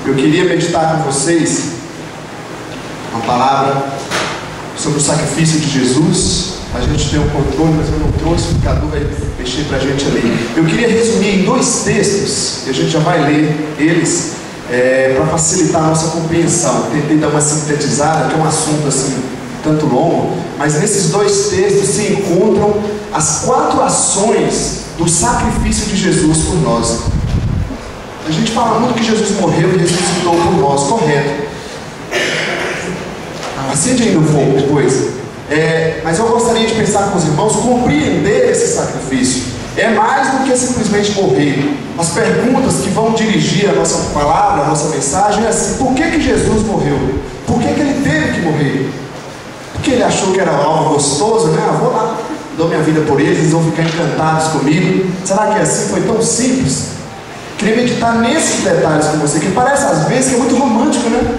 Eu queria meditar com vocês uma palavra sobre o sacrifício de Jesus. A gente tem um controle, mas eu não trouxe, o Cadu vai mexer para a gente ali. Eu queria resumir em 2 textos, e a gente já vai ler eles, para facilitar a nossa compreensão. Tentei dar uma sintetizada, que é um assunto assim, tanto longo, mas nesses 2 textos se encontram as 4 ações do sacrifício de Jesus por nós. A gente fala muito que Jesus morreu e ressuscitou por nós, correto? Acende ainda o fogo depois. Mas eu gostaria de pensar com os irmãos, compreender esse sacrifício. É mais do que simplesmente morrer. As perguntas que vão dirigir a nossa palavra, a nossa mensagem é assim: por que Jesus morreu? Por que ele teve que morrer? Porque ele achou que era algo gostoso, né? Eu vou lá, dou minha vida por eles vão ficar encantados comigo. Será que assim foi tão simples? Queria meditar nesses detalhes com você, que parece às vezes que é muito romântico, né?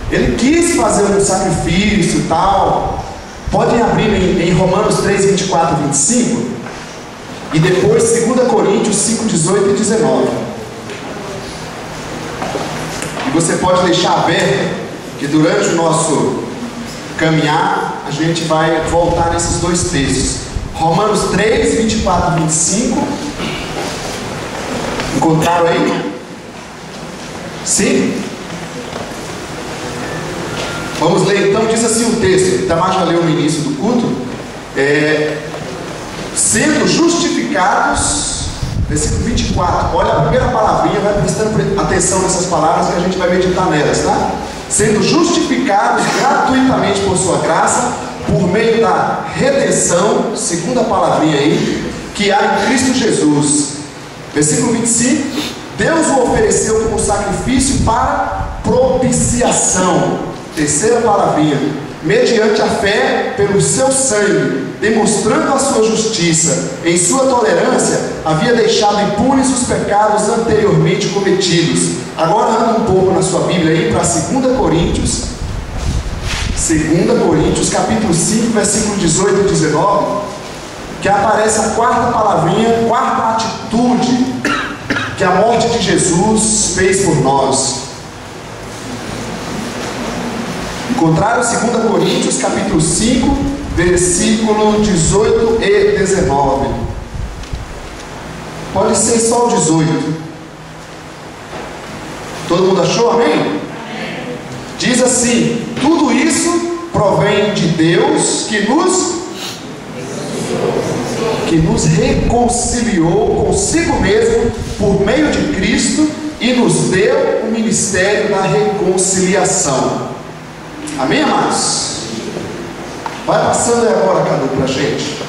Ele quis fazer um sacrifício e tal. Podem abrir em Romanos 3, 24 e 25. E depois 2 Coríntios 5, 18 e 19. E você pode deixar aberto, que durante o nosso caminhar a gente vai voltar nesses 2 textos. Romanos 3, 24 e 25. Encontraram aí? Sim? Vamos ler então. Diz assim o texto, Tamar já leu no início do culto. Sendo justificados, versículo 24. Olha a primeira palavrinha, vai prestando atenção nessas palavras que a gente vai meditar nelas, tá? Sendo justificados gratuitamente por sua graça, por meio da redenção, segunda palavrinha aí, que há em Cristo Jesus. Versículo 25. Deus o ofereceu como sacrifício para propiciação, terceira palavrinha, mediante a fé pelo seu sangue, demonstrando a sua justiça. Em sua tolerância havia deixado impunes os pecados anteriormente cometidos. Agora anda um pouco na sua Bíblia aí para 2 Coríntios capítulo 5, versículo 18 e 19, que aparece a 4ª palavrinha, 4ª atitude que a morte de Jesus fez por nós. Encontraram 2 Coríntios capítulo 5, versículo 18 e 19. Pode ser só o 18. Todo mundo achou? Amém? Diz assim: tudo isso provém de Deus que nos reconciliou consigo mesmo por meio de Cristo e nos deu o ministério da reconciliação. Amém, amados? Vai passando aí agora, Cadu, pra gente.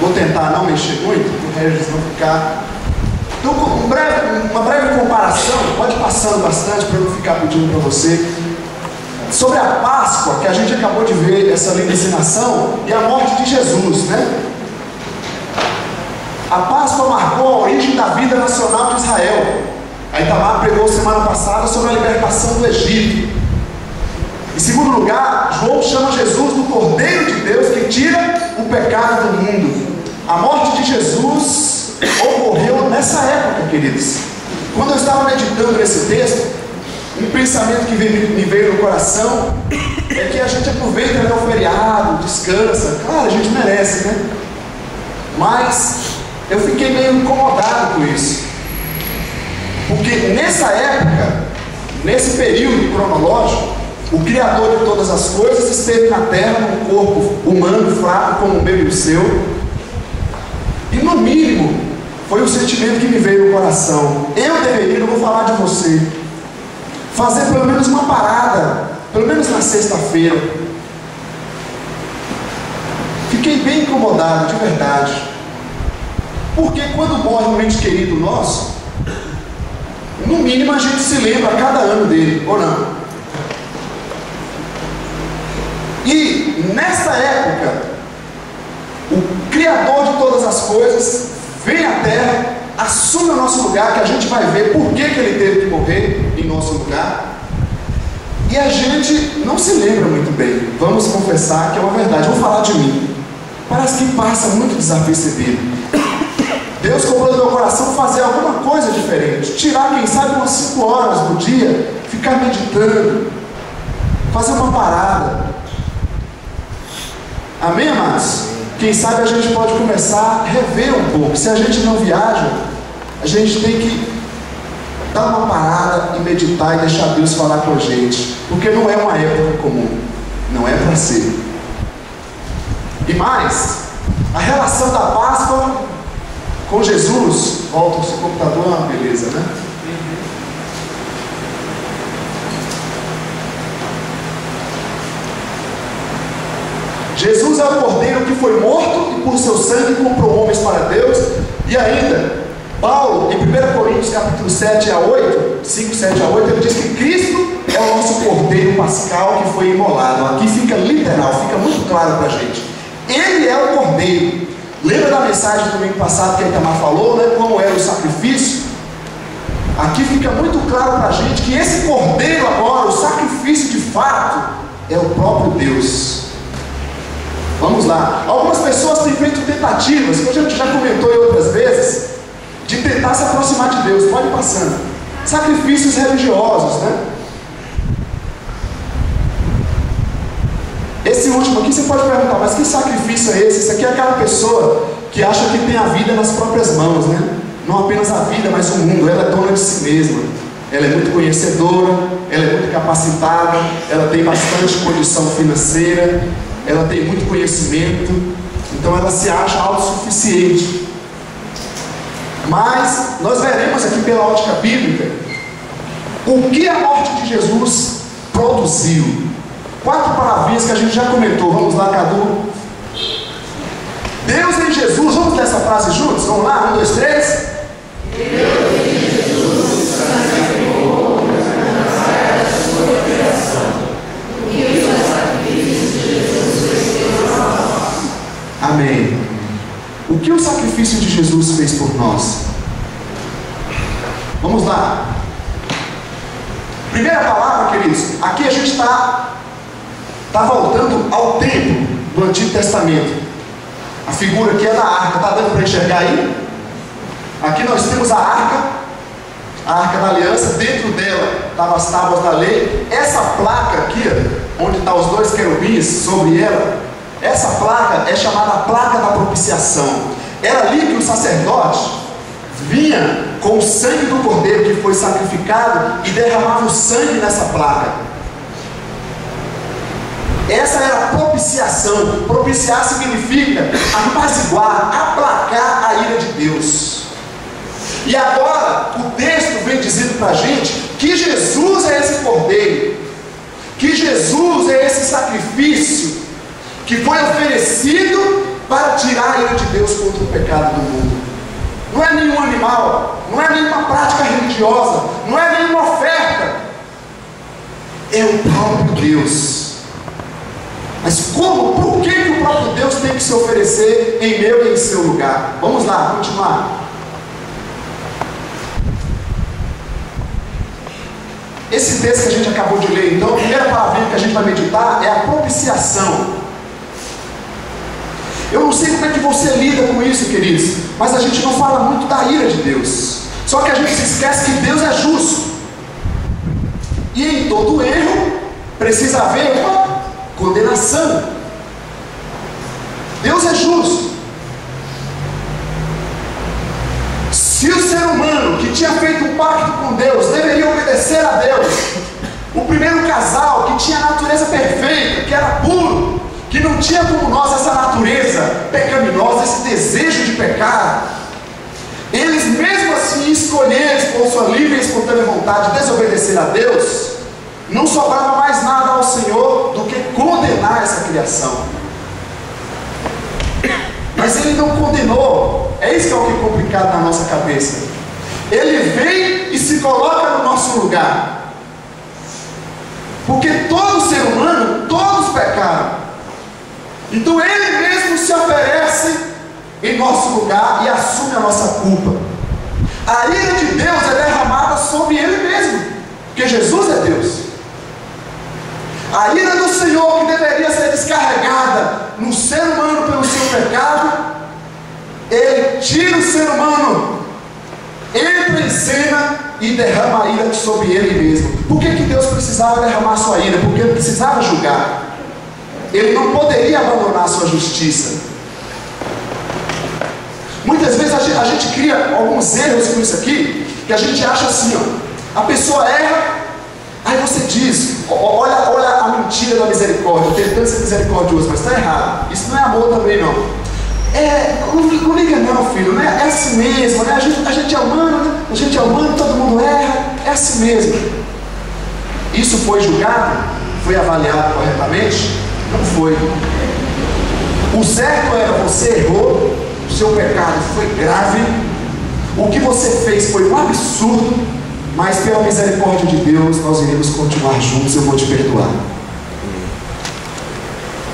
Vou tentar não mexer muito, porque eles vão ficar. Então, uma breve comparação, pode ir passando bastante para eu não ficar pedindo para você, sobre a Páscoa, que a gente acabou de ver essa linda ensinação, e a morte de Jesus, né? A Páscoa marcou a origem da vida nacional de Israel. A Itamar pregou semana passada sobre a libertação do Egito. Em segundo lugar, João chama Jesus do Cordeiro de Deus que tira o pecado do mundo. A morte de Jesus ocorreu nessa época, queridos. Quando eu estava meditando nesse texto, um pensamento que me veio no coração é que a gente aproveita, né, o feriado, descansa. Claro, a gente merece, né? Mas eu fiquei meio incomodado com isso, porque nessa época, nesse período cronológico, o Criador de todas as coisas esteve na terra num corpo humano fraco como o meu e o seu. E no mínimo foi o sentimento que me veio no coração: eu deveria, não vou falar de você, fazer pelo menos uma parada, pelo menos na sexta-feira. Fiquei bem incomodado, de verdade, porque quando morre um ente querido nosso, no mínimo a gente se lembra a cada ano dele, ou não? E nessa época, o Criador de todas as coisas vem à terra, assume o nosso lugar, que a gente vai ver por que ele teve que morrer em nosso lugar. E a gente não se lembra muito bem. Vamos confessar que é uma verdade. Vou falar de mim. Parece que passa muito desapercebido. Deus cobrou no meu coração fazer alguma coisa diferente, tirar, quem sabe, umas 5 horas do dia, ficar meditando, fazer uma parada. Amém, amados? Quem sabe a gente pode começar a rever um pouco. Se a gente não viaja, a gente tem que dar uma parada e meditar e deixar Deus falar com a gente, porque não é uma época comum, não é para ser. E mais, a relação da Páscoa com Jesus, volta o seu computador, uma beleza, né? Jesus é o cordeiro que foi morto e por seu sangue comprou homens para Deus. E ainda, Paulo, em 1 Coríntios capítulo 7 a 8, 5, 7 a 8, ele diz que Cristo é o nosso cordeiro pascal que foi imolado. Aqui fica literal, fica muito claro para a gente. Ele é o cordeiro. Lembra da mensagem do domingo passado que a Itamar falou, né? Como era o sacrifício? Aqui fica muito claro para a gente que esse cordeiro agora, o sacrifício de fato, é o próprio Deus. Vamos lá. Algumas pessoas têm feito tentativas, que a gente já comentou em outras vezes, de tentar se aproximar de Deus. Pode ir passando. Sacrifícios religiosos, né? Esse último aqui você pode perguntar, mas que sacrifício é esse? Isso aqui é aquela pessoa que acha que tem a vida nas próprias mãos, né? Não apenas a vida, mas o mundo. Ela é dona de si mesma. Ela é muito conhecedora, ela é muito capacitada, ela tem bastante condição financeira, ela tem muito conhecimento, então ela se acha autossuficiente. Mas nós veremos aqui pela ótica bíblica o que a morte de Jesus produziu. 4 palavrinhas que a gente já comentou. Vamos lá, Cadu. Deus em Jesus. Vamos ler essa frase juntos? Vamos lá, 1, 2, 3. Deus em Jesus sacrificou a sua criação. E o sacrifício de Jesus fez por nós. Amém. O que o sacrifício de Jesus fez por nós? Vamos lá. Primeira palavra, queridos. Aqui a gente está voltando ao tempo do Antigo Testamento. A figura aqui é da arca. Está dando para enxergar aí? Aqui nós temos a arca da aliança. Dentro dela estavam as tábuas da lei. Essa placa aqui, onde estão os 2 querubins sobre ela, essa placa é chamada a placa da propiciação. Era ali que o sacerdote vinha com o sangue do cordeiro que foi sacrificado e derramava o sangue nessa placa. Essa era a propiciação. Propiciar significa apaziguar, aplacar a ira de Deus. E agora o texto vem dizendo para a gente que Jesus é esse cordeiro, que Jesus é esse sacrifício que foi oferecido para tirar a ira de Deus contra o pecado do mundo. Não é nenhum animal, não é nenhuma prática religiosa, não é nenhuma oferta, é o próprio Deus. Mas como? Por que o próprio Deus tem que se oferecer em meu e em seu lugar? Vamos lá, continuar. Esse texto que a gente acabou de ler, então, a primeira palavrinha que a gente vai meditar é a propiciação. Eu não sei como é que você lida com isso, queridos, mas a gente não fala muito da ira de Deus. Só que a gente se esquece que Deus é justo. E em todo erro precisa haver uma condenação. Deus é justo. Se o ser humano que tinha feito um pacto com Deus deveria obedecer a Deus, o primeiro casal que tinha a natureza perfeita, que era puro, que não tinha como nós essa natureza pecaminosa, esse desejo de pecar, eles mesmo assim escolheram por sua livre e espontânea vontade desobedecer a Deus, não sobrava mais nada ao Senhor do que condenar essa criação. Mas Ele não condenou. É isso que é o que é complicado na nossa cabeça. Ele vem e se coloca no nosso lugar, porque todo ser humano, todos pecaram. Então Ele mesmo se oferece em nosso lugar e assume a nossa culpa. A ira de Deus é derramada sobre Ele mesmo, porque Jesus é Deus. A ira do Senhor, que deveria ser descarregada no ser humano pelo seu pecado, Ele tira o ser humano, entra em cena e derrama a ira sobre ele mesmo. Por que Deus precisava derramar sua ira? Porque ele precisava julgar. Ele não poderia abandonar sua justiça. Muitas vezes a gente cria alguns erros com isso aqui, que a gente acha assim, ó, a pessoa erra, aí você diz, olha a mentira da misericórdia, tentando ser misericordioso, mas está errado. Isso não é amor também, não. Não liga não, filho, né? É assim mesmo, né? A gente é humano, né? A gente é humano, todo mundo erra, é assim mesmo. Isso foi julgado? Foi avaliado corretamente? Não foi. O certo era, você errou, o seu pecado foi grave, o que você fez foi um absurdo, mas pela misericórdia de Deus nós iremos continuar juntos, eu vou te perdoar.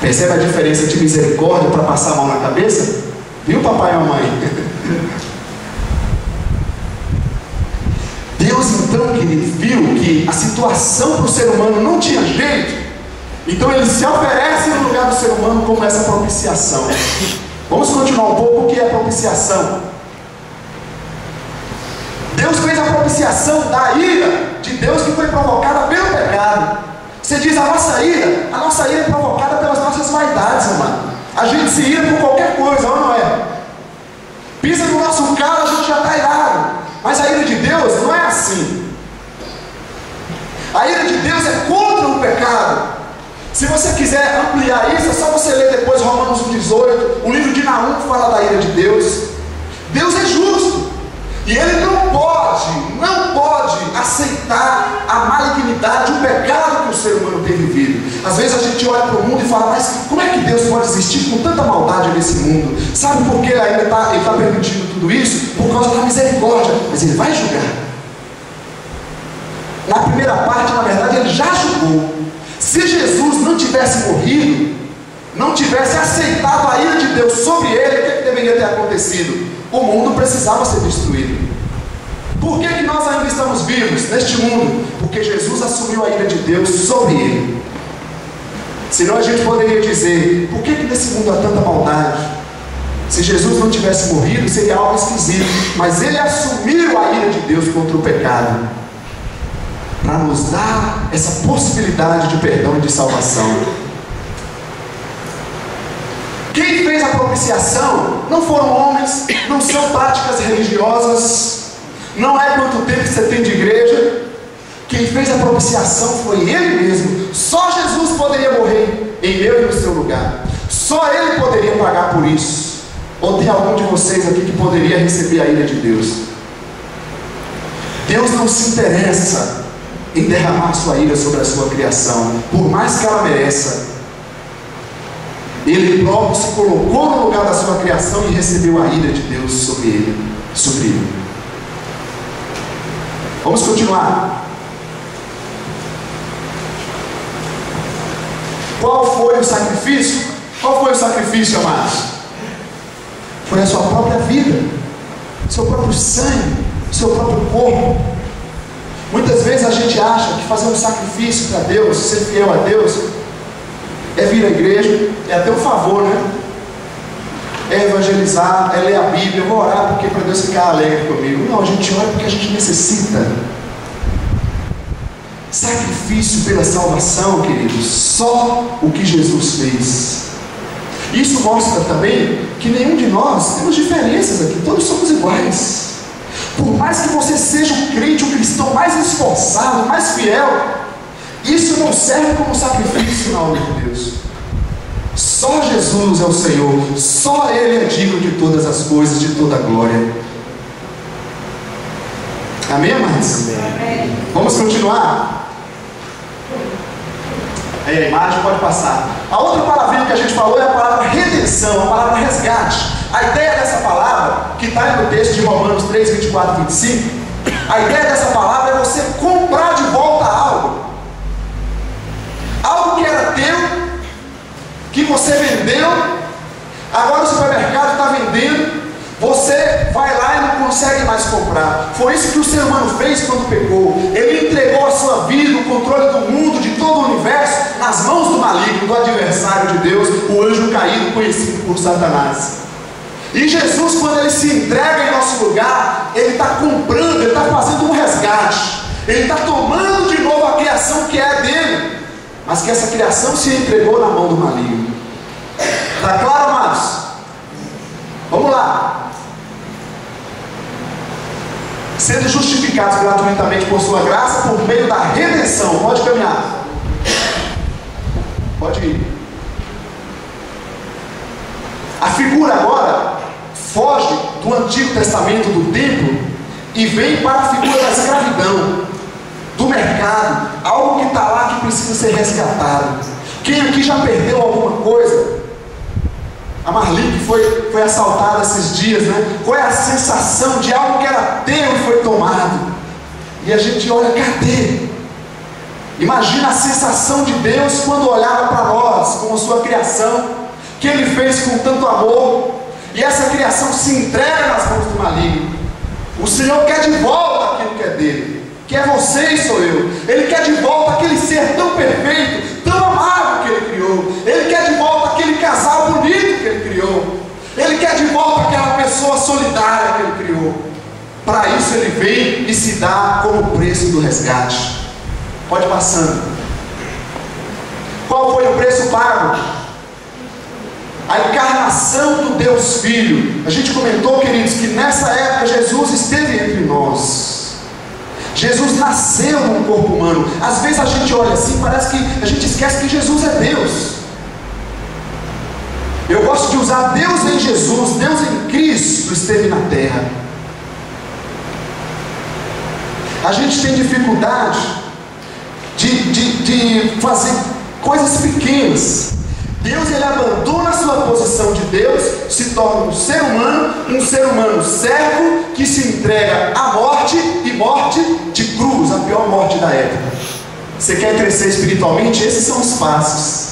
Percebe a diferença de misericórdia para passar a mão na cabeça? Viu, papai e mamãe? Deus então, querido, viu que a situação para o ser humano não tinha jeito, então ele se oferece no lugar do ser humano como essa propiciação. Vamos continuar um pouco o que é propiciação. Deus fez a propiciação da ira de Deus que foi provocada pelo pecado. Você diz, a nossa ira é provocada pelas nossas vaidades, irmão. A gente se ira por qualquer coisa, ou não é? Pisa no nosso carro, a gente já está irado. Mas a ira de Deus não é assim. A ira de Deus é contra o pecado. Se você quiser ampliar isso, é só você ler depois Romanos 1,18. O livro de Naum fala da ira de Deus. Deus é justo. E Ele não pode aceitar a malignidade, o pecado que o ser humano tem vivido. Às vezes a gente olha para o mundo e fala, mas como é que Deus pode existir com tanta maldade nesse mundo? Sabe por que ainda Ele está permitindo tudo isso? Por causa da misericórdia. Mas Ele vai julgar. Na primeira parte, na verdade, Ele já julgou. Se Jesus não tivesse morrido, não tivesse aceitado a ira de Deus sobre Ele, o que deveria ter acontecido? O mundo precisava ser destruído. Por que nós ainda estamos vivos neste mundo? Porque Jesus assumiu a ira de Deus sobre ele. Senão a gente poderia dizer, por que nesse mundo há tanta maldade? Se Jesus não tivesse morrido, seria algo esquisito. Mas ele assumiu a ira de Deus contra o pecado, para nos dar essa possibilidade de perdão e de salvação. Quem fez a propiciação não foram homens, não são práticas religiosas, não é quanto tempo você tem de igreja. Quem fez a propiciação foi Ele mesmo. Só Jesus poderia morrer em meu e no seu lugar. Só Ele poderia pagar por isso. Ou tem algum de vocês aqui que poderia receber a ira de Deus? Deus não se interessa em derramar sua ira sobre a sua criação, por mais que ela mereça. Ele próprio se colocou no lugar da sua criação e recebeu a ira de Deus sobre ele. Vamos continuar. Qual foi o sacrifício? Qual foi o sacrifício, amados? Foi a sua própria vida, seu próprio sangue, seu próprio corpo. Muitas vezes a gente acha que fazer um sacrifício para Deus, ser fiel a Deus, é vir à igreja, é até um favor, né? É evangelizar, é ler a Bíblia, eu vou orar porque para Deus ficar alegre comigo. Não, a gente ora porque a gente necessita. Sacrifício pela salvação, queridos, só o que Jesus fez. Isso mostra também que nenhum de nós temos diferenças aqui, todos somos iguais. Por mais que você seja um crente, um cristão mais esforçado, mais fiel, isso não serve como sacrifício na obra de Deus. Só Jesus é o Senhor, só Ele é digno de todas as coisas, de toda a glória. Amém, irmãs? Amém. Vamos continuar? Aí a imagem pode passar. A outra palavrinha que a gente falou é a palavra redenção, a palavra resgate. A ideia dessa palavra, que está no texto de Romanos 3, 24 e 25, a ideia dessa palavra é você comprar de volta algo. Algo que era teu, que você vendeu, agora o supermercado está vendendo, você vai lá e não consegue mais comprar. Foi isso que o ser humano fez quando pecou. Ele entregou a sua vida, o controle do mundo, de todo o universo, nas mãos do maligno, do adversário de Deus, o anjo caído, conhecido por Satanás. E Jesus, quando Ele se entrega em nosso lugar, Ele está comprando, Ele está fazendo um resgate. Ele está tomando de novo a criação que é dele, mas que essa criação se entregou na mão do maligno. Está claro, amados? Vamos lá. Sendo justificados gratuitamente por sua graça, por meio da redenção. Pode caminhar. Pode ir. A figura agora foge do Antigo Testamento, do templo, e vem para a figura da escravidão, do mercado, algo que está lá que precisa ser resgatado. Quem aqui já perdeu alguma coisa? A Marli, que foi assaltada esses dias, né? Qual é a sensação de algo que era teu e foi tomado? E a gente olha, cadê? Imagina a sensação de Deus quando olhava para nós, como sua criação, que Ele fez com tanto amor, e essa criação se entrega nas mãos do maligno. O Senhor quer de volta aquilo que é dele, que é você e sou eu. Ele quer de volta aquele ser tão perfeito, tão amável que Ele criou. Ele quer de volta aquele casal bonito que Ele criou. Ele quer de volta aquela pessoa solidária que Ele criou. Para isso Ele vem e se dá como preço do resgate. Pode ir passando. Qual foi o preço pago? A encarnação do Deus Filho. A gente comentou, queridos, que nessa época Jesus esteve entre nós. Jesus nasceu num corpo humano. Às vezes a gente olha assim, parece que a gente esquece que Jesus é Deus. Eu gosto de usar Deus em Jesus, Deus em Cristo esteve na terra. A gente tem dificuldade de fazer coisas pequenas. Deus, Ele abandona a sua posição de Deus, se torna um ser humano servo, que se entrega à morte, e morte de cruz, a pior morte da época. Você quer crescer espiritualmente? Esses são os passos.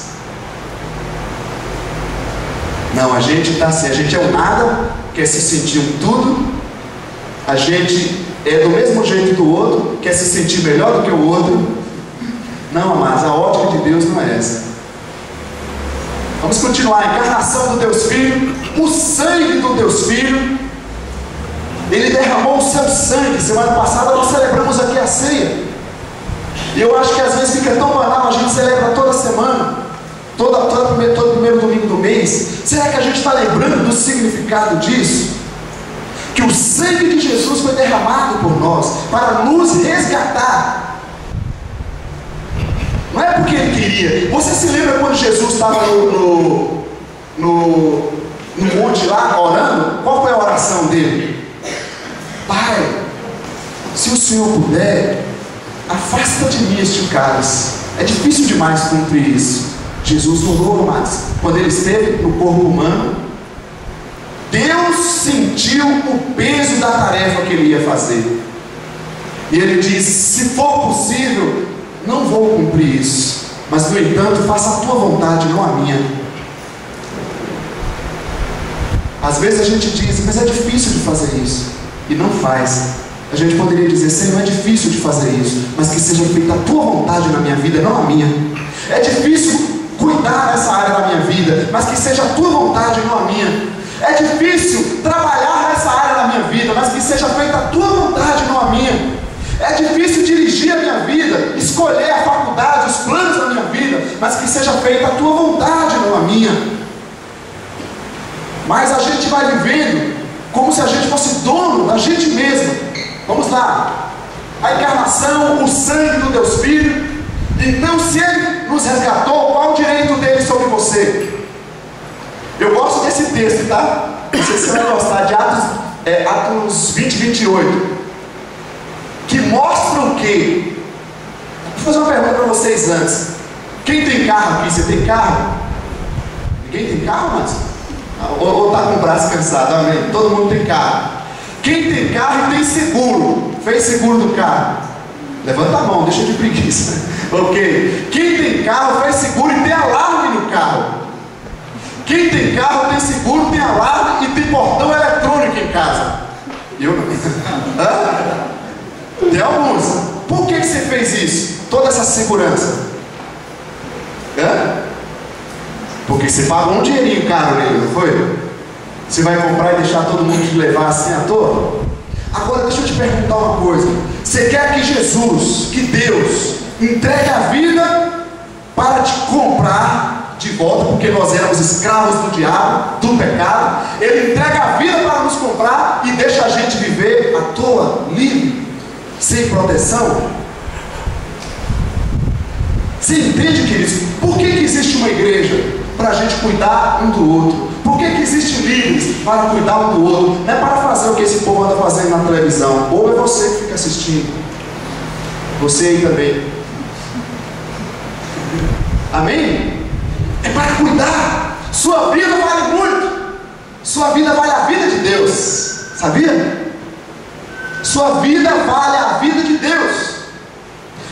Não, a gente está assim, a gente é um nada, quer se sentir um tudo, a gente é do mesmo jeito do outro, quer se sentir melhor do que o outro. Não, mas a ótica de Deus não é essa. Vamos continuar. A encarnação do Deus Filho, o sangue do Deus Filho. Ele derramou o seu sangue. Semana passada nós celebramos aqui a ceia, e eu acho que às vezes fica tão banal. A gente celebra toda semana, todo primeiro domingo do mês. Será que a gente está lembrando do significado disso? Que o sangue de Jesus foi derramado por nós para nos resgatar. Não é porque Ele queria. Você se lembra quando Jesus estava no monte lá orando? Qual foi a oração dele? Pai, se o Senhor puder, afasta de mim este cálice. É difícil demais cumprir isso. Jesus orou, mas quando Ele esteve no corpo humano, Deus sentiu o peso da tarefa que Ele ia fazer. E Ele disse: se for possível, não vou cumprir isso, mas no entanto faça a tua vontade, não a minha. Às vezes a gente diz, mas é difícil de fazer isso, e não faz. A gente poderia dizer: Senhor, é difícil de fazer isso, mas que seja feita a tua vontade na minha vida, não a minha. É difícil cuidar dessa área da minha vida, mas que seja a tua vontade, não a minha. É difícil trabalhar nessa área da minha vida, mas que seja feita a tua vontade, não a minha. É difícil dirigir a minha vida, escolher a faculdade, os planos da minha vida, mas que seja feita a tua vontade, não a minha. Mas a gente vai vivendo como se a gente fosse dono da gente mesmo. Vamos lá. A encarnação, o sangue do Deus Filho. Então, se Ele nos resgatou, qual o direito dele sobre você? Eu gosto desse texto, tá? Não sei se você vai gostar, de Atos 20, 28. Que mostra o quê? Vou fazer uma pergunta para vocês antes. Quem tem carro aqui? Você tem carro? Ninguém tem carro, mas? Ou está com o braço cansado? Amém? Todo mundo tem carro. Quem tem carro e tem seguro? Fez seguro do carro? Levanta a mão, deixa de preguiça. Ok. Quem tem carro fez seguro e tem alarme no carro. Quem tem carro tem seguro, tem alarme e tem portão eletrônico em casa. Eu não. Hã? Tem alguns. Por que você fez isso? Toda essa segurança? Porque você pagou um dinheirinho caro nele, não foi? Você vai comprar e deixar todo mundo te levar assim à toa? Agora deixa eu te perguntar uma coisa. Você quer que Jesus, que Deus, entregue a vida para te comprar de volta, porque nós éramos escravos do diabo, do pecado? Ele entrega a vida para nos comprar e deixa a gente viver à toa, livre, sem proteção? Você entende, queridos? Por que existe uma igreja? Para a gente cuidar um do outro. Por que existe líderes? Para cuidar um do outro. Não é para fazer o que esse povo anda fazendo na televisão. Ou é você que fica assistindo. Você aí também. Amém? É para cuidar. Sua vida vale muito. Sua vida vale a vida de Deus. Sabia? Sua vida vale a vida de Deus.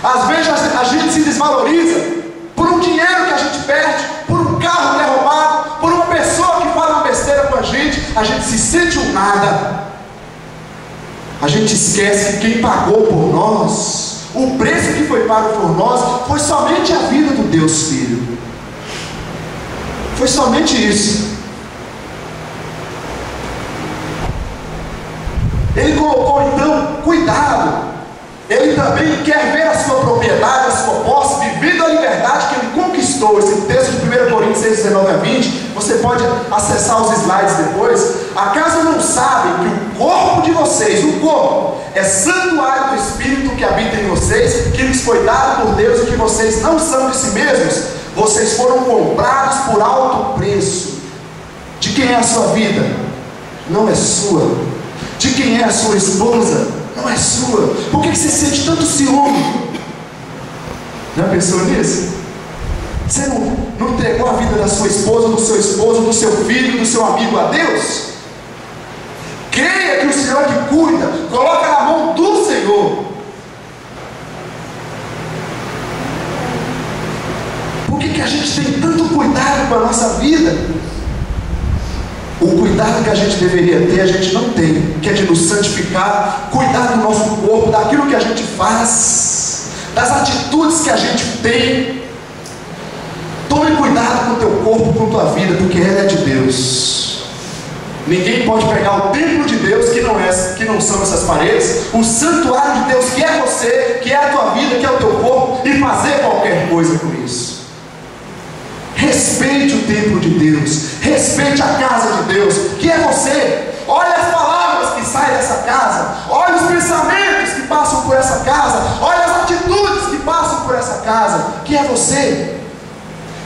Às vezes a gente se desvaloriza por um dinheiro que a gente perde, por um carro que é roubado, por uma pessoa que fala uma besteira com a gente se sente um nada. A gente esquece que quem pagou por nós, o preço que foi pago por nós, foi somente a vida do Deus Filho. Foi somente isso. Ele colocou então cuidado. Ele também quer ver a sua propriedade, a sua posse, vivendo a liberdade que ele conquistou. Esse texto de 1 Coríntios 6, 19 a 20, você pode acessar os slides depois. Acaso não sabem que o corpo de vocês, o corpo, é santuário do Espírito que habita em vocês, que lhes foi dado por Deus e que vocês não são de si mesmos? Vocês foram comprados por alto preço. De quem é a sua vida? Não é sua. De quem é a sua esposa? Não é sua. Por que você sente tanto ciúme? Já pensou nisso? Você não entregou a vida da sua esposa, do seu esposo, do seu filho, do seu amigo a Deus? Creia que o Senhor que cuida, coloca na mão do Senhor. Por que a gente tem tanto cuidado com a nossa vida? O cuidado que a gente deveria ter, a gente não tem, que é de nos santificar, cuidar do nosso corpo, daquilo que a gente faz, das atitudes que a gente tem. Tome cuidado com o teu corpo, com a tua vida, porque ela é de Deus. Ninguém pode pegar o templo de Deus, que não são essas paredes, o santuário de Deus, que é você, que é a tua vida, que é o teu corpo, e fazer qualquer coisa com isso. Respeite o templo de Deus, respeite a casa de Deus, que é você. Olha as palavras que saem dessa casa, olha os pensamentos que passam por essa casa, olha as atitudes que passam por essa casa, que é você.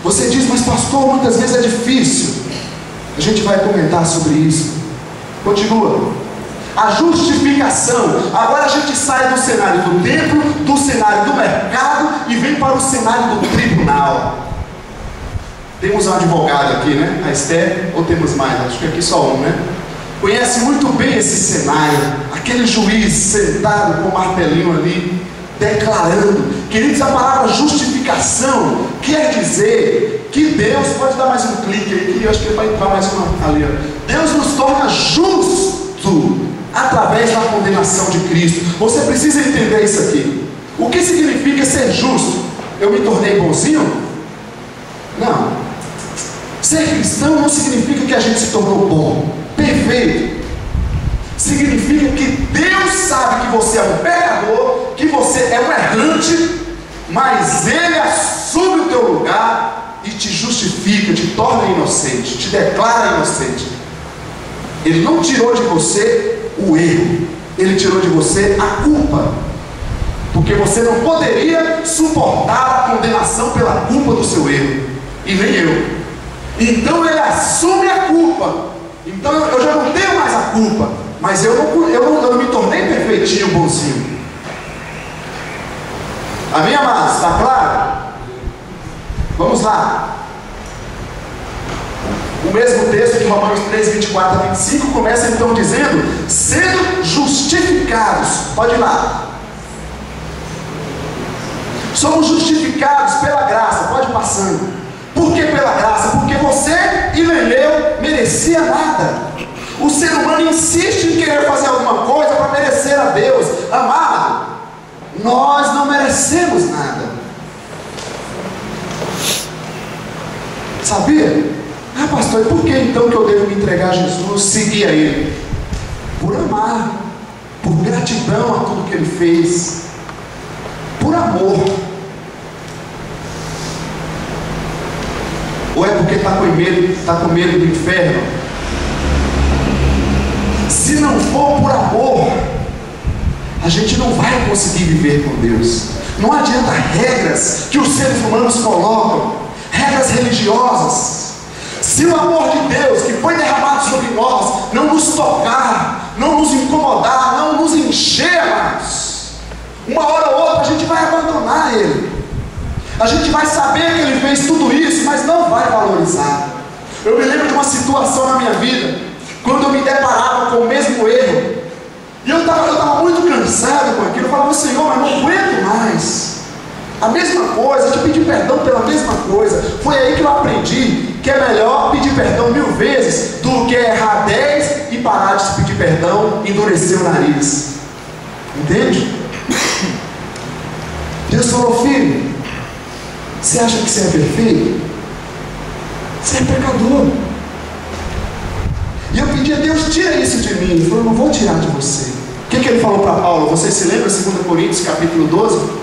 Você diz, mas pastor, muitas vezes é difícil. A gente vai comentar sobre isso. Continua. A justificação. Agora a gente sai do cenário do templo, do cenário do mercado e vem para o cenário do tribunal. Temos um advogado aqui, né? A Esther, ou temos mais? Acho que aqui só um, né? Conhece muito bem esse cenário. Aquele juiz sentado com o martelinho ali, declarando. Queridos, a palavra justificação quer dizer que Deus, pode dar mais um clique aí, que eu acho que vai entrar mais uma ali, ó. Deus nos torna justo através da condenação de Cristo. Você precisa entender isso aqui. O que significa ser justo? Eu me tornei bonzinho? Não. Ser cristão não significa que a gente se tornou bom, perfeito. Significa que Deus sabe que você é um pecador, que você é um errante, mas Ele assume o teu lugar e te justifica, te torna inocente, te declara inocente. Ele não tirou de você o erro, Ele tirou de você a culpa, porque você não poderia suportar a condenação pela culpa do seu erro, e nem eu. Então Ele assume a culpa. Então eu já não tenho mais a culpa, mas eu não me tornei perfeitinho, bonzinho. Amém, amados? Está claro? Vamos lá. O mesmo texto de Romanos 3, 24 a 25 começa então dizendo: sendo justificados. Pode ir lá. Somos justificados pela graça. Pode ir passando. Por que pela graça? Porque você e nem eu merecia nada. O ser humano insiste em querer fazer alguma coisa para merecer a Deus. Amado, nós não merecemos nada. Sabia? pastor, e por que então que eu devo me entregar a Jesus, seguir a Ele? Por amar, por gratidão a tudo que Ele fez, por amor. Ou é porque está com medo do inferno? Se não for por amor, a gente não vai conseguir viver com Deus. Não adianta regras que os seres humanos colocam, regras religiosas. Se o amor de Deus que foi derramado sobre nós não nos tocar, não nos incomodar, não nos encher mais, uma hora ou outra a gente vai abandonar Ele. A gente vai saber que Ele fez tudo isso, mas não vai valorizar. Eu me lembro de uma situação na minha vida, quando eu me deparava com o mesmo erro, e eu estava muito cansado com aquilo. Eu falava: Senhor, mas não aguento mais a mesma coisa, te pedir perdão pela mesma coisa. Foi aí que eu aprendi que é melhor pedir perdão 1000 vezes do que errar 10 e parar de pedir perdão e endurecer o nariz. Entende? Deus falou: filho, você acha que você é perfeito? Você é pecador. E eu pedi a Deus: tira isso de mim. Ele falou: não vou tirar de você. O que ele falou para Paulo? Você se lembra? 2 Coríntios capítulo 12: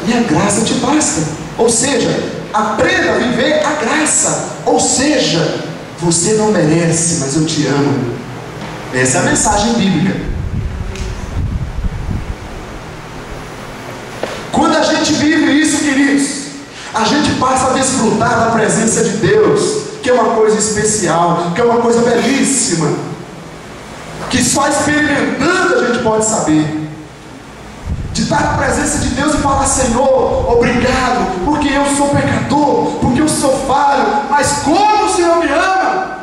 minha graça te basta. Ou seja, aprenda a viver a graça. Ou seja, você não merece, mas eu te amo. Essa é a mensagem bíblica. Quando a gente vive isso, queridos, a gente passa a desfrutar da presença de Deus, que é uma coisa especial, que é uma coisa belíssima, que só experimentando a gente pode saber. De estar na presença de Deus e falar: Senhor, obrigado, porque eu sou pecador, porque eu sou falho, mas como o Senhor me ama,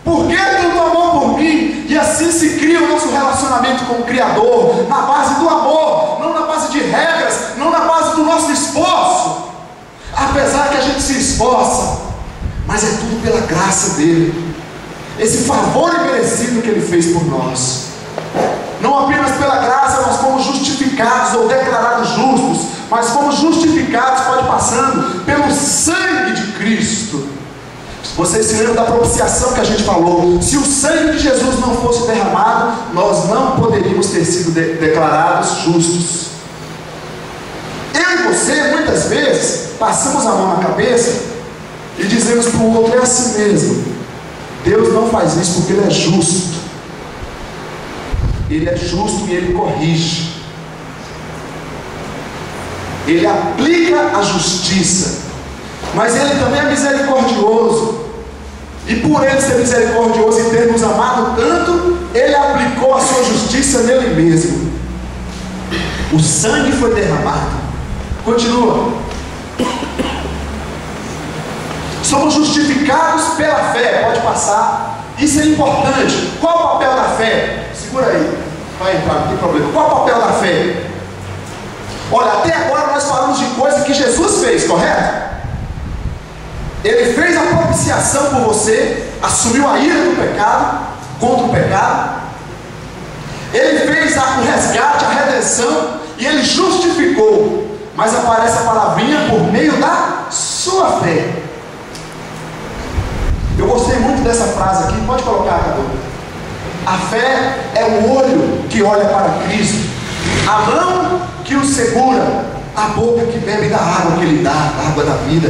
por que tanto amor por mim? E assim se cria o nosso relacionamento com o Criador, na base do amor, não na base de regras, não na base do nosso esforço. Apesar que a gente se esforça, mas é tudo pela graça dele, esse favor imerecido que ele fez por nós. Não apenas pela graça nós fomos justificados ou declarados justos, mas fomos justificados, pode passando, pelo sangue de Cristo. Vocês se lembram da propiciação que a gente falou? Se o sangue de Jesus não fosse derramado, nós não poderíamos ter sido declarados justos. Eu e você, muitas vezes, passamos a mão na cabeça e dizemos para o outro: é assim mesmo. Deus não faz isso porque Ele é justo. Ele é justo e Ele corrige. Ele aplica a justiça, mas Ele também é misericordioso. E por Ele ser misericordioso e ter nos amado tanto, Ele aplicou a sua justiça nele mesmo. O sangue foi derramado. Continua. Somos justificados pela fé. Pode passar. Isso é importante. Qual o papel da fé? Segura aí, vai entrar, não tem problema. Qual o papel da fé? Olha, até agora nós falamos de coisa que Jesus fez, correto? Ele fez a propiciação por você, assumiu a ira do pecado, contra o pecado. Ele fez o resgate, a redenção, e Ele justificou. Mas aparece a palavrinha: por meio da sua fé. Eu gostei muito dessa frase aqui, pode colocar, Cadu. A fé é o olho que olha para Cristo, a mão que o segura, a boca que bebe da água que Ele dá, a água da vida.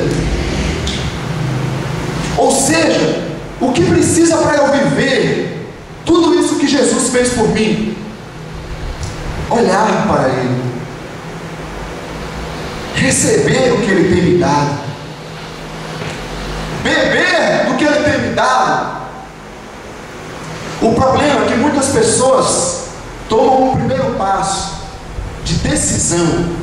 Ou seja, o que precisa para eu viver tudo isso que Jesus fez por mim? Olhar para Ele, receber o que Ele tem me dado, beber do que Ele tem me dado. O problema é que muitas pessoas tomam um primeiro passo de decisão,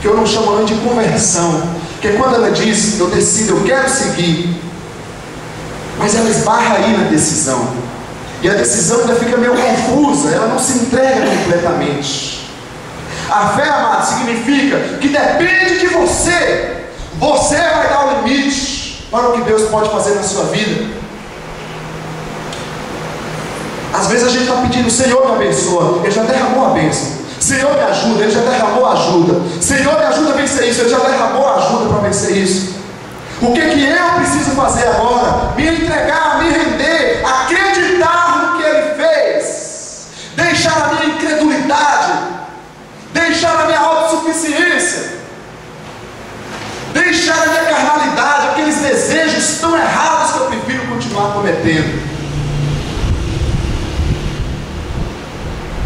que eu não chamo nem de conversão, que é quando ela diz: eu decido, eu quero seguir, mas ela esbarra aí na decisão, e a decisão ainda fica meio confusa, ela não se entrega completamente. A fé, amado, significa que depende de você. Você vai dar o limite para o que Deus pode fazer na sua vida. Às vezes a gente está pedindo: Senhor, me abençoa. Ele já derramou a bênção. Senhor, me ajuda. Ele já derramou a ajuda. Senhor, me ajuda a vencer isso. Ele já derramou a ajuda para vencer isso. O que eu preciso fazer agora? Me entregar, me render, acreditar no que Ele fez, deixar a minha incredulidade, deixar a minha autossuficiência, deixar a minha carnalidade, aqueles desejos tão errados que eu prefiro continuar cometendo.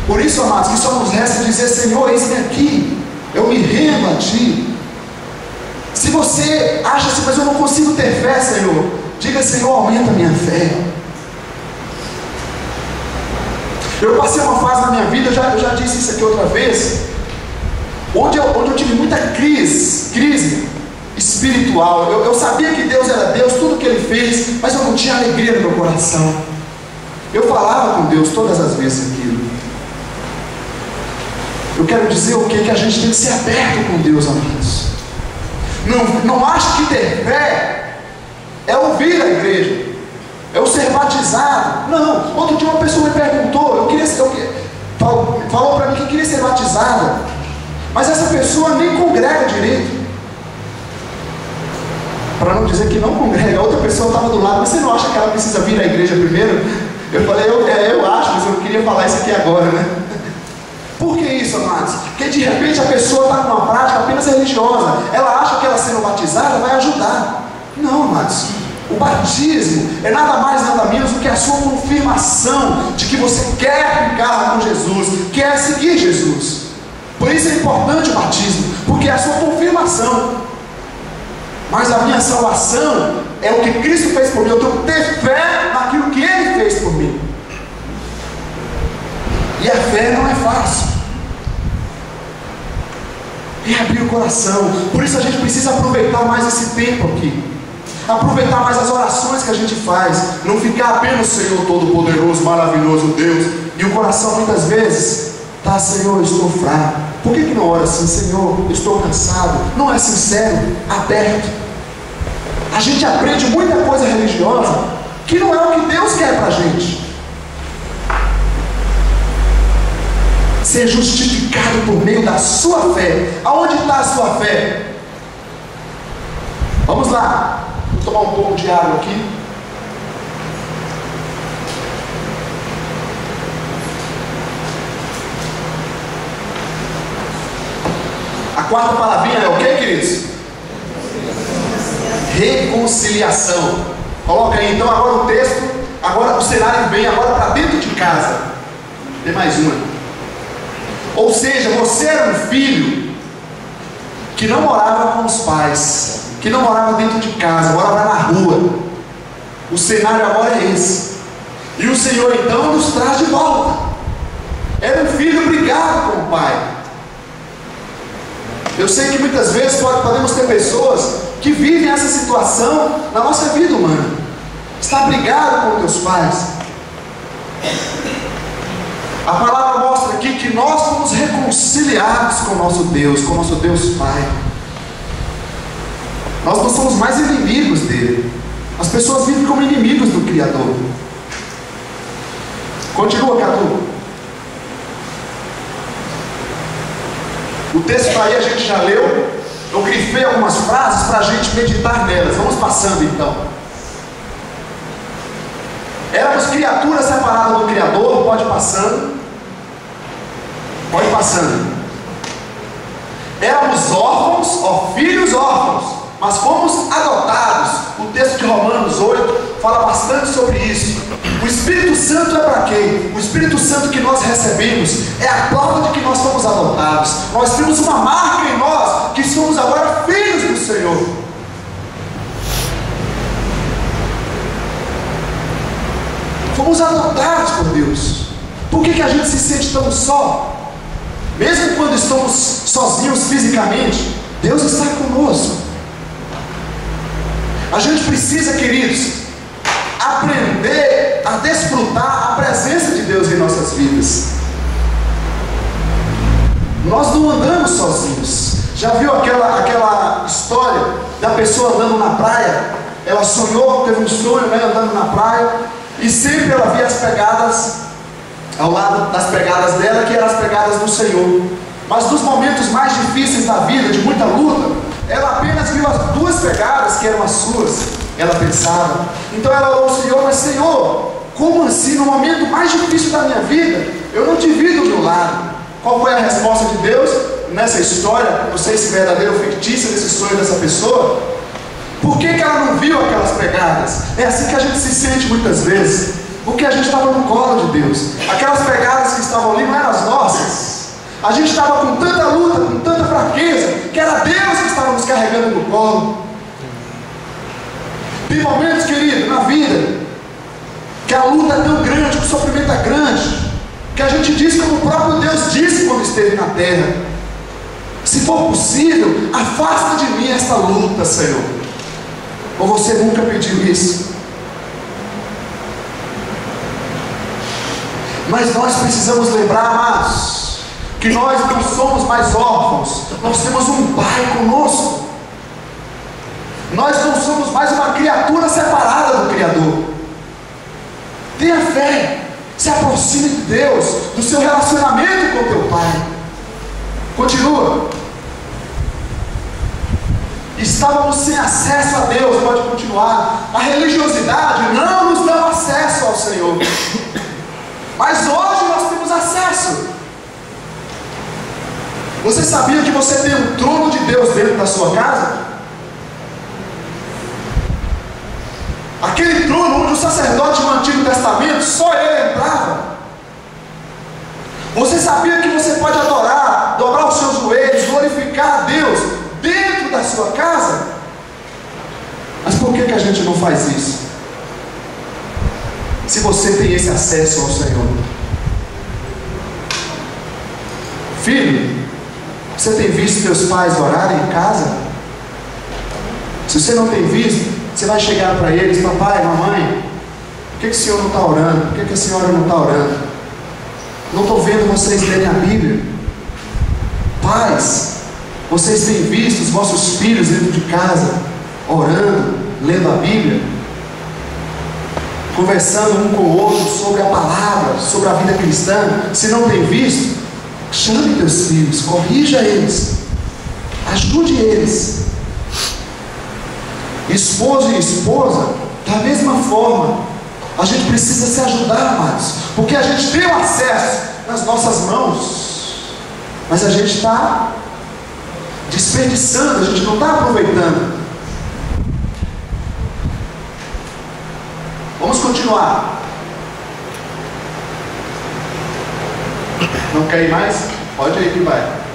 Por isso, amados, que só nos resta dizer: Senhor, eis-me aqui, eu me rendo a Ti. Se você acha assim, mas eu não consigo ter fé, Senhor, diga: Senhor, aumenta a minha fé. Eu passei uma fase na minha vida, eu já disse isso aqui outra vez, onde eu tive muita crise espiritual. Eu sabia que Deus era Deus, tudo que Ele fez, mas eu não tinha alegria no meu coração. Eu falava com Deus todas as vezes aquilo. Eu quero dizer o que? Que a gente tem que ser aberto com Deus, amados. Não acho que ter fé é ouvir a igreja, é o ser batizado. Não. Outro dia uma pessoa me perguntou, falou para mim que queria ser batizada, mas essa pessoa nem congrega direito. Para não dizer que não congrega, a outra pessoa estava do lado: mas você não acha que ela precisa vir à igreja primeiro? Eu falei: eu acho, mas eu não queria falar isso aqui agora, né? Por que isso, amados? Porque de repente a pessoa está numa prática apenas religiosa, ela acha que ela sendo batizada vai ajudar. Não, amados, o batismo é nada mais, nada menos do que a sua confirmação de que você quer ficar com Jesus, quer seguir Jesus. Por isso é importante o batismo, porque é a sua confirmação. Mas a minha salvação é o que Cristo fez por mim. Eu tenho que ter fé naquilo que Ele fez por mim. E a fé não é fácil. É abrir o coração. Por isso a gente precisa aproveitar mais esse tempo aqui. Aproveitar mais as orações que a gente faz. Não ficar apenas: Senhor Todo-Poderoso, maravilhoso Deus. E o coração muitas vezes está: Senhor, eu estou fraco. Por que não ora assim? Senhor, eu estou cansado. Não é sincero, aberto. A gente aprende muita coisa religiosa que não é o que Deus quer para a gente. Ser justificado por meio da sua fé. Aonde está a sua fé? Vamos lá. Vou tomar um pouco de água aqui. A quarta palavrinha é o que, queridos? Reconciliação. Coloca aí então agora o texto. Agora o cenário vem agora para dentro de casa. Tem mais uma. Ou seja, você era um filho que não morava com os pais, que não morava dentro de casa, morava na rua. O cenário agora é esse. E o Senhor então nos traz de volta. Era um filho brigado com o pai. Eu sei que muitas vezes podemos ter pessoas que vivem essa situação na nossa vida humana. Está brigado com teus pais. A palavra mostra aqui que nós fomos reconciliados com o nosso Deus Pai. Nós não somos mais inimigos dele. As pessoas vivem como inimigos do Criador. Continua, Cadu. O texto aí a gente já leu. Eu grifei algumas frases para a gente meditar nelas. Vamos passando então. Éramos criaturas separadas do Criador. Pode passando. Pode passando. Éramos órfãos, filhos órfãos, mas fomos adotados. O texto de Romanos 8 fala bastante sobre isso. O Espírito Santo é para quê? O Espírito Santo que nós recebemos é a prova de que nós fomos adotados. Nós temos uma marca em nós que somos agora filhos do Senhor. Fomos adotados por Deus. Por que a gente se sente tão só? Mesmo quando estamos sozinhos fisicamente, Deus está conosco. A gente precisa, queridos, aprender a desfrutar a presença de Deus em nossas vidas. Nós não andamos sozinhos. Já viu aquela história da pessoa andando na praia? Ela sonhou, teve um sonho, né, andando na praia, e sempre ela via as pegadas ao lado das pegadas dela, que eram as pegadas do Senhor. Mas nos momentos mais difíceis da vida, de muita luta, ela apenas viu as duas pegadas que eram as suas. ela pensava. Então ela orou ao Senhor, mas Senhor, como assim, no momento mais difícil da minha vida, eu não te vi do meu lado? Qual foi a resposta de Deus nessa história? Não sei se verdadeira ou fictícia desse sonho dessa pessoa. Por que ela não viu aquelas pegadas? É assim que a gente se sente muitas vezes, porque a gente estava no colo de Deus. Aquelas pegadas que estavam ali não eram as nossas. A gente estava com tanta luta, com tanta fraqueza, que era Deus que estava nos carregando no colo. Tem momentos, querido, na vida, que a luta é tão grande, que o sofrimento é grande, que a gente diz como o próprio Deus disse quando esteve na terra: se for possível, afasta de mim esta luta, Senhor. Ou você nunca pediu isso? Mas nós precisamos lembrar, amados, que nós não somos mais órfãos, nós temos um Pai conosco. Nós não somos mais uma criatura separada do Criador. Tenha fé, se aproxime de Deus, do seu relacionamento com o teu Pai. Continua. Estávamos sem acesso a Deus, pode continuar. A religiosidade não nos dá acesso ao Senhor, mas hoje nós temos acesso. Você sabia que você tem um trono de Deus dentro da sua casa? Aquele trono onde o sacerdote no Antigo Testamento, só ele entrava. Você sabia que você pode adorar, dobrar os seus joelhos, glorificar a Deus dentro da sua casa? Mas por que a gente não faz isso? Se você tem esse acesso ao Senhor. Filho, você tem visto seus pais orarem em casa? Se você não tem visto, você vai chegar para eles: papai, mamãe, por que o senhor não está orando? Por que a senhora não está orando? Não estou vendo vocês lerem a Bíblia. Pais, vocês têm visto os vossos filhos dentro de casa, orando, lendo a Bíblia, conversando um com o outro sobre a palavra, sobre a vida cristã? Se não tem visto, chame teus filhos, corrija eles, ajude eles. Esposo e esposa, da mesma forma, a gente precisa se ajudar, amados, porque a gente tem o acesso nas nossas mãos, mas a gente está desperdiçando, a gente não está aproveitando. Vamos continuar. Não quer ir mais? Pode ir que vai.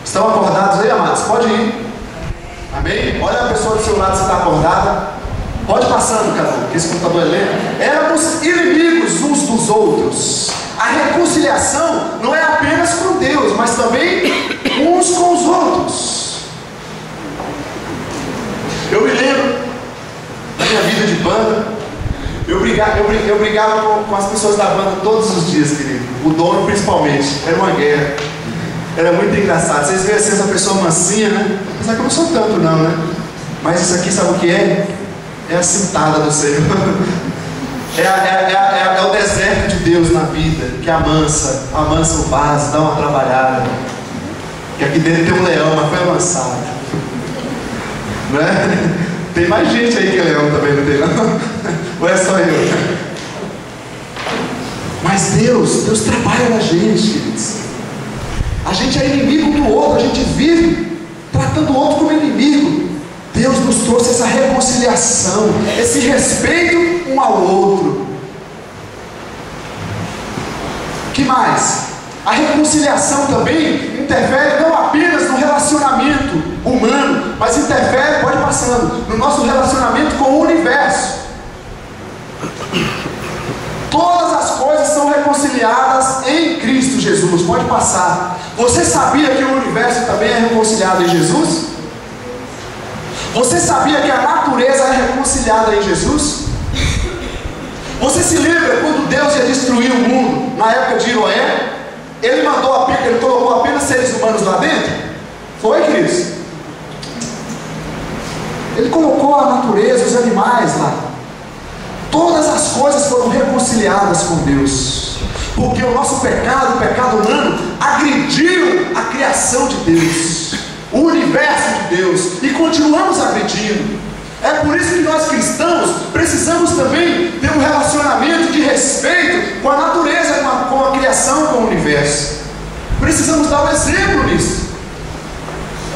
Estão acordados aí, amados? Pode ir. Amém? Olha a pessoa do seu lado se está acordada. Pode passando, cara, porque esse computador é lento. Éramos inimigos uns dos outros. A reconciliação não é apenas com Deus, mas também uns com os outros. Eu me lembro da minha vida de banda. Eu brigava com as pessoas da banda todos os dias, querido. O dono principalmente. Era uma guerra. Era muito engraçado. Vocês veem assim, essa pessoa mansinha, né? Apesar que eu não sou tanto não, né? Mas isso aqui, sabe o que é? É a cintada do Senhor. É o deserto de Deus na vida, que amansa o vaso, dá uma trabalhada. Que aqui dentro tem um leão, mas foi amansado. Né? Tem mais gente aí que é leão também, não tem não? Ou é só eu? Mas Deus trabalha na gente, queridos. A gente é inimigo do outro, a gente vive tratando o outro como inimigo. Deus nos trouxe essa reconciliação, esse respeito um ao outro. Que mais? A reconciliação também interfere não apenas no relacionamento humano, mas interfere, pode ir passando, no nosso relacionamento com o universo. Todas as coisas são reconciliadas em Cristo Jesus. Pode passar. Você sabia que o universo também é reconciliado em Jesus? Você sabia que a natureza é reconciliada em Jesus? Você se lembra quando Deus ia destruir o mundo na época de Noé? Ele colocou apenas seres humanos lá dentro? Foi, queridos? Ele colocou a natureza, os animais lá. Todas as coisas foram reconciliadas com Deus. porque o nosso pecado, o pecado humano, agrediu a criação de Deus, o universo de Deus, e continuamos agredindo. É por isso que nós cristãos precisamos também ter um relacionamento de respeito com a natureza, com a criação, com o universo. Precisamos dar um exemplo nisso.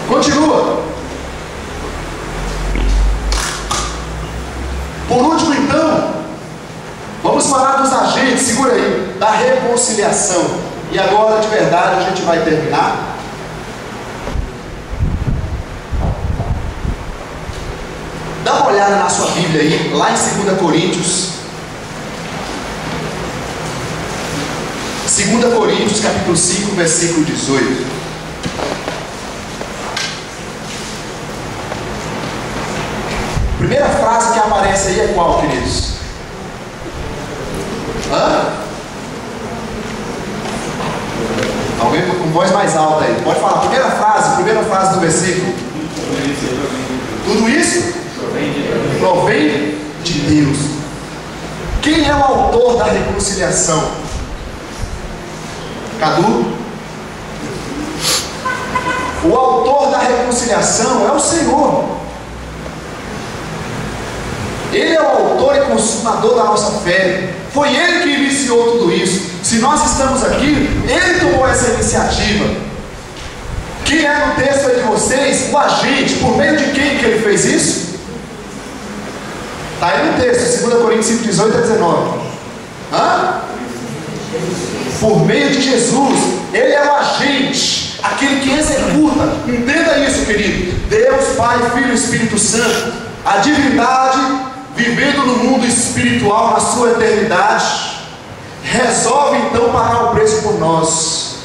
Continua. Por último, então, vamos falar dos agentes, segura aí, da reconciliação. E agora, de verdade, a gente vai terminar. Dá uma olhada na sua Bíblia aí, lá em 2 Coríntios. 2 Coríntios, capítulo 5, versículo 18. Primeira frase que aparece aí é qual, queridos? Alguém com voz mais alta aí, pode falar. Primeira frase do versículo. Tudo isso provém de Deus. Quem é o autor da reconciliação? Cadu? O autor da reconciliação é o Senhor. Ele é o autor e consumador da nossa fé. Foi Ele que iniciou tudo isso. Se nós estamos aqui, Ele tomou essa iniciativa. Quem é no texto aí de vocês? O agente. Por meio de quem que Ele fez isso? Está aí no texto, 2 Coríntios 5, 18 a 19. Por meio de Jesus. Ele é o agente, aquele que executa. Entenda isso, querido. Deus, Pai, Filho e Espírito Santo. A divindade, vivendo no mundo espiritual na sua eternidade, resolve então pagar o preço por nós.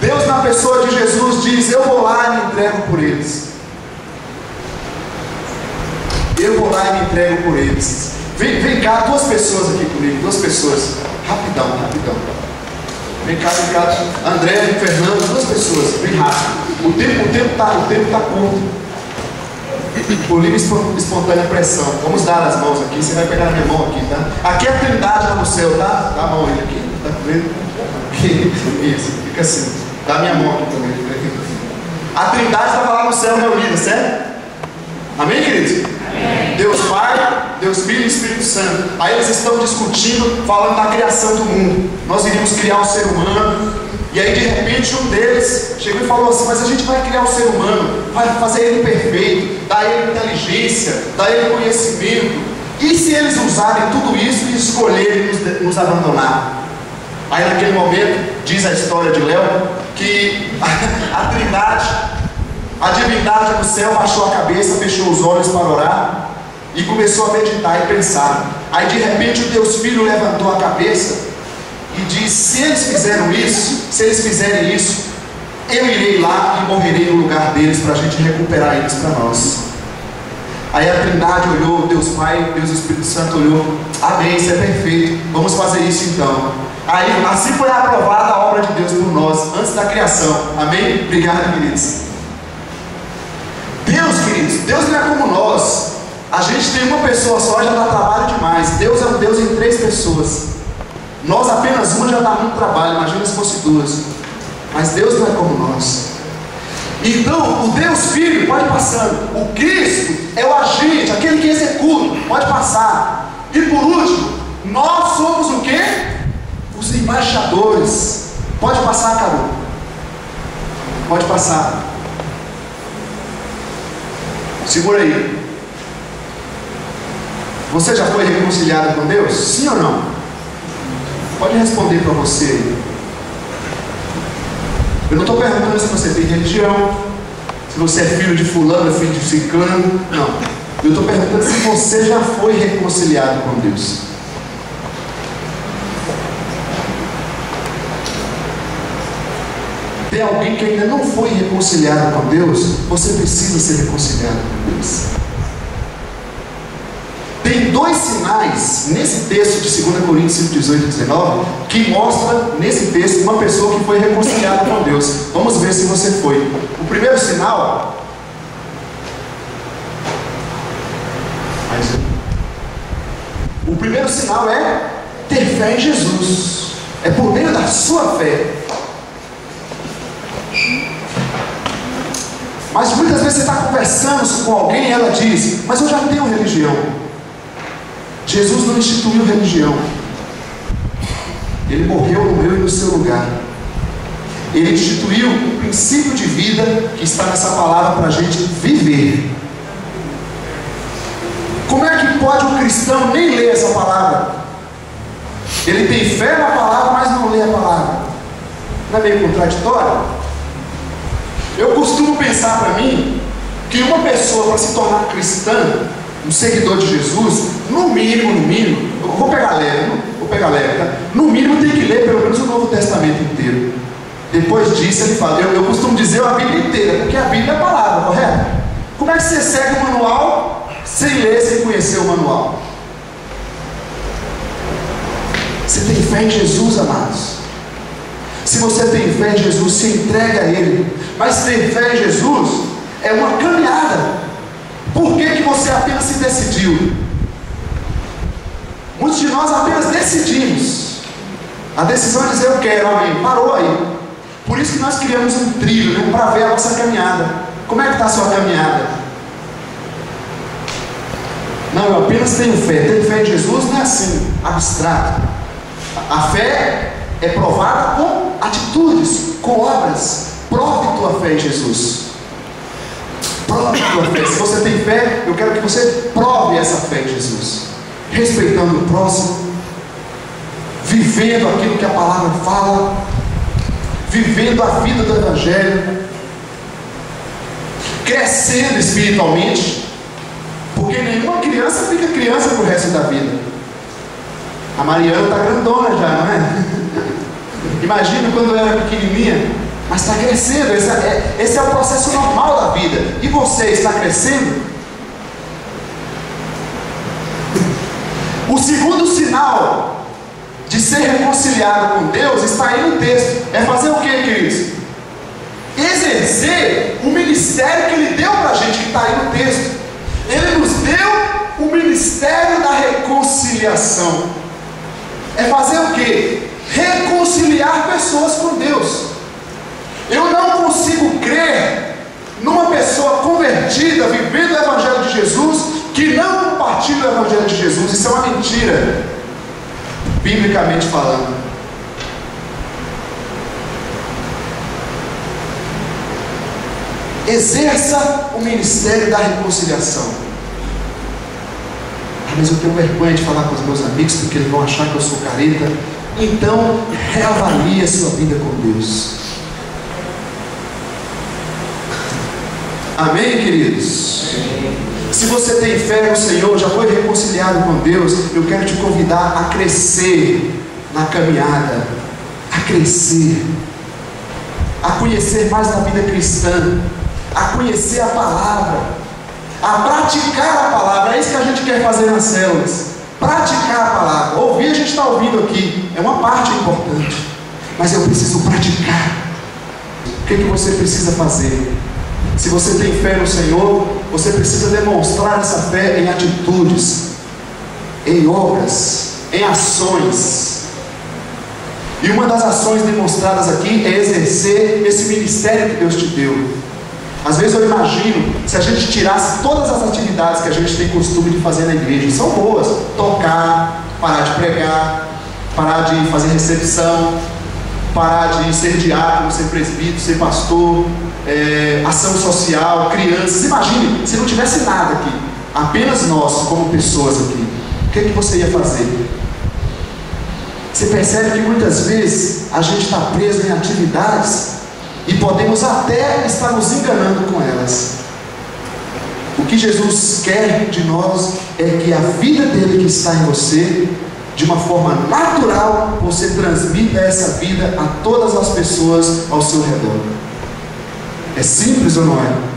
Deus, na pessoa de Jesus, diz: eu vou lá e me entrego por eles. Eu vou lá e me entrego por eles. Vem cá, duas pessoas aqui comigo, duas pessoas. Rapidão. Vem cá. André e Fernando, duas pessoas, bem rápido. O tempo tá curto. Por livre e espontânea pressão. Vamos dar as mãos aqui. Você vai pegar a minha mão aqui, tá? Aqui é a Trindade lá no céu, tá? Dá a mão aí aqui. Tá vendo? Isso, fica assim. Dá a minha mão aqui também. A Trindade estava lá no céu reunida, certo? Amém, queridos? Amém. Deus Pai, Deus Filho e Espírito Santo. Aí eles estão discutindo, falando da criação do mundo. Nós iríamos criar o ser humano. E aí de repente um deles chegou e falou assim: mas a gente vai criar o ser humano, vai fazer ele perfeito, dar ele inteligência, dar ele conhecimento. E se eles usarem tudo isso e escolherem nos abandonar? Aí naquele momento, diz a história de Léo, que a Trindade, a divindade do céu baixou a cabeça, fechou os olhos para orar e começou a meditar e pensar. Aí de repente o Deus Filho levantou a cabeça e diz: se eles fizerem isso, eu irei lá e morrerei no lugar deles para a gente recuperar eles para nós. Aí a Trindade olhou, Deus Pai, Deus Espírito Santo olhou: amém, isso é perfeito, vamos fazer isso então. Aí assim foi aprovada a obra de Deus por nós, antes da criação. Amém? Obrigado, queridos. Deus, queridos, Deus não é como nós. A gente tem uma pessoa só, já dá trabalho demais. Deus é um Deus em 3 pessoas. Nós apenas uma já dá muito trabalho, imagina se fosse 2. Mas Deus não é como nós. Então, o Deus Filho pode passando. O Cristo é o agente, aquele que executa, pode passar. E por último, nós somos o quê? Os embaixadores. Pode passar, Carol. Pode passar. Segura aí. Você já foi reconciliado com Deus? Sim ou não? Pode responder para você. Eu não estou perguntando se você tem religião, se você é filho de fulano, filho de ciclano. Não. Eu estou perguntando se você já foi reconciliado com Deus. Tem alguém que ainda não foi reconciliado com Deus? Você precisa ser reconciliado com Deus. Tem 2 sinais nesse texto de 2 Coríntios 5, 18 e 19 que mostra nesse texto uma pessoa que foi reconciliada com Deus. Vamos ver se você foi. O primeiro sinal é ter fé em Jesus. É por meio da sua fé. Mas muitas vezes você está conversando com alguém e ela diz: mas eu já tenho religião. Jesus não instituiu religião. Ele morreu no meu e no seu lugar. Ele instituiu um princípio de vida que está nessa palavra para a gente viver. Como é que pode um cristão nem ler essa palavra? Ele tem fé na palavra, mas não lê a palavra. Não é meio contraditório? Eu costumo pensar para mim que uma pessoa, para se tornar cristã, um seguidor de Jesus, no mínimo, eu vou pegar leve, tá? No mínimo tem que ler pelo menos o Novo Testamento inteiro. Depois disso ele fala, eu costumo dizer a Bíblia inteira, porque a Bíblia é a palavra, correto? Como é que você segue o manual sem ler, sem conhecer o manual? Você tem fé em Jesus, amados? Se você tem fé em Jesus, se entrega a Ele. Mas ter fé em Jesus é uma caminhada. Por que você apenas se decidiu? Muitos de nós apenas decidimos. A decisão é dizer eu quero, amém. Parou aí. Por isso que nós criamos um trilho, né, para ver a nossa caminhada. Como é que está a sua caminhada? Não, eu apenas tenho fé. Ter fé em Jesus não é assim, abstrato. A fé é provada com atitudes, com obras. Prove tua fé em Jesus. Prove tua fé. Se você tem fé, eu quero que você prove essa fé em Jesus. Respeitando o próximo, vivendo aquilo que a palavra fala, vivendo a vida do Evangelho, crescendo espiritualmente, porque nenhuma criança fica criança pro resto da vida. A Mariana está grandona já, não é? Imagina quando eu era pequenininha, mas está crescendo. Esse é o processo normal da vida. E você está crescendo? O segundo sinal de ser reconciliado com Deus está aí no texto. É fazer o que, queridos? Exercer o ministério que Ele deu para a gente, que está aí no texto. Ele nos deu o ministério da reconciliação. É fazer o que? Reconciliar pessoas com Deus. Eu não consigo crer numa pessoa convertida, vivendo o Evangelho de Jesus, que não compartilha o Evangelho de Jesus. Isso é uma mentira, biblicamente falando. Exerça o ministério da reconciliação. Mas eu tenho vergonha de falar com os meus amigos, porque eles vão achar que eu sou careta. Então, reavalie a sua vida com Deus. Amém, queridos? Se você tem fé no Senhor, já foi reconciliado com Deus, eu quero te convidar a crescer na caminhada, a crescer, a conhecer mais da vida cristã, a conhecer a palavra, a praticar a palavra. É isso que a gente quer fazer nas células. Praticar a palavra. Ouvir, a gente está ouvindo aqui, é uma parte importante, mas eu preciso praticar. O que você precisa fazer? Se você tem fé no Senhor, você precisa demonstrar essa fé em atitudes, em obras, em ações. E uma das ações demonstradas aqui é exercer esse ministério que Deus te deu. Às vezes eu imagino, se a gente tirasse todas as atividades que a gente tem costume de fazer na igreja, são boas: tocar, parar de pregar, parar de fazer recepção, parar de ser diácono, ser presbítero, ser pastor, ação social, crianças. Imagine, se não tivesse nada aqui, apenas nós como pessoas aqui, o que você ia fazer? Você percebe que muitas vezes a gente está preso em atividades e podemos até estar nos enganando com elas. O que Jesus quer de nós é que a vida dele que está em você, de uma forma natural, você transmita essa vida a todas as pessoas ao seu redor. É simples ou não é?